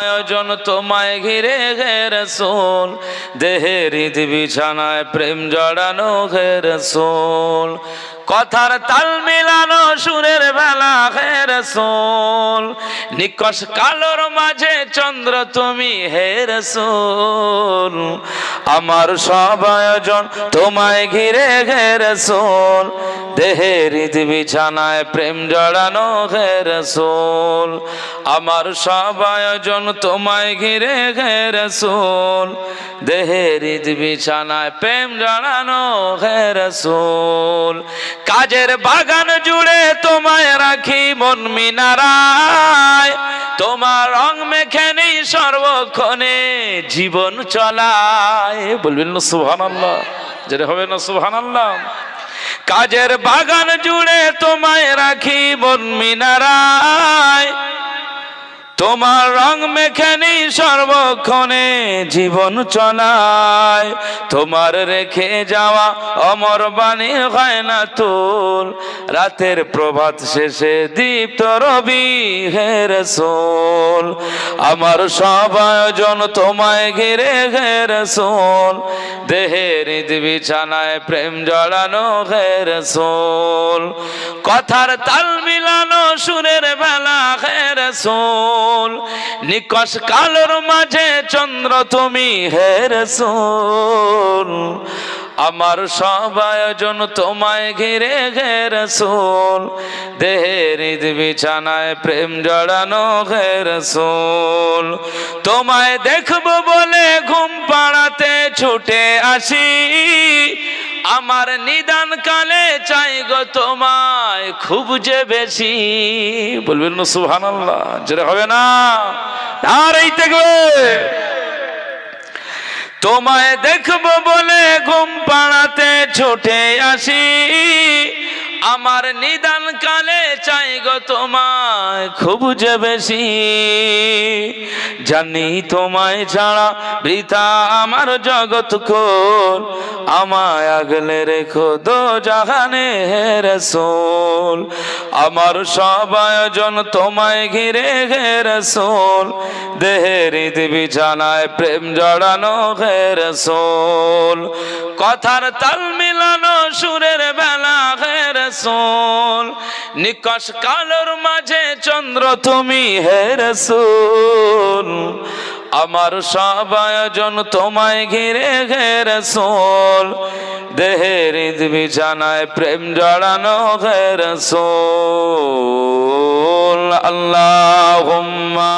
আয়োজন তোমায় ঘিরে হে রাসূল, দেহের ঈদ বিছানায় প্রেম জড়ানো হে রাসূল। কথার তাল মিলানো সুরের বেলা হে রাসূল, নিকশ কালোর মাঝে চন্দ্র তুমি হে রাসূল। আমার সব আয়োজন তোমায় ঘিরে হে রাসূল, দেহের ঈদ বিছানায় প্রেম জড়ানো হে রাসূল। আমার সব আয়োজন তোমায় ঘিরে হে রাসূল, দেহের ঈদ বিছানায় প্রেম জড়ানো হে রাসূল। কাজের বাগান জুড়ে তোমায় রাখি মন মিনারায়, তোমার রং মেখে নেই সর্বক্ষণে জীবন চলায়। বলবেন না সুবহানাল্লাহ? যেটা হবে না সুবহানাল্লাহ? কাজের বাগান জুড়ে তোমায় রাখি মন মিনারায়, তোমার রং মেখে নেই সর্বক্ষণে জীবন চলায়। তোমার রেখে যাওয়া অমর বাণী হয় না তুল, রাতের প্রভাত শেষে দীপ্ত রবি হে রাসূল। আমার সব আয়োজন তোমায় ঘিরে হে রাসূল, দেহের ঈদ বিছানায় প্রেম জড়ানো হে রাসূল। কথার তাল মিলানো সুরের বেলা হে রাসূল, নিকশ কালোর মাঝে চন্দ্র তুমি হে রাসূল। আমার সব আয়োজন তোমায় ঘিরে হে রাসূল, দেহের ঈদ বিছানায় প্রেম জড়ানো হে রাসূল। তোমায় দেখবো বলে ঘুম পাড়াতে ছুটে আসি, আমার নিদান কালে চাই গো তোমায় খুব যে বেশি। বলবেন না সুবহানাল্লাহ? যেটা হবে না আর এই দেখবে। তোমায় দেখবো বলে ঘুম পাড়াতে ছুটে আসি, আমার নিদান কালে চাই গো তোমায় খুব যে বেশি। জানি তোমায় ছাড়া বৃথা আমার জগৎ কোন, আমায় আগলে রেখো দোজাহানে হে রাসূল। আমার সব আয়োজন তোমায় ঘিরে হে রাসূল, দেহের ঈদ বিছানায় প্রেম জড়ানো হে রাসূল। কথার তাল মিলানো সুরের বেলা হে রাসূল, নিকশ কালোর মাঝে চন্দ্র তুমি হে রাসূল। আমার সব আয়োজন তোমায় ঘিরে হে রাসূল, দেহের ঈদ বিছানায় প্রেম জড়ানো হে রাসূল। আল্লাহুম্মা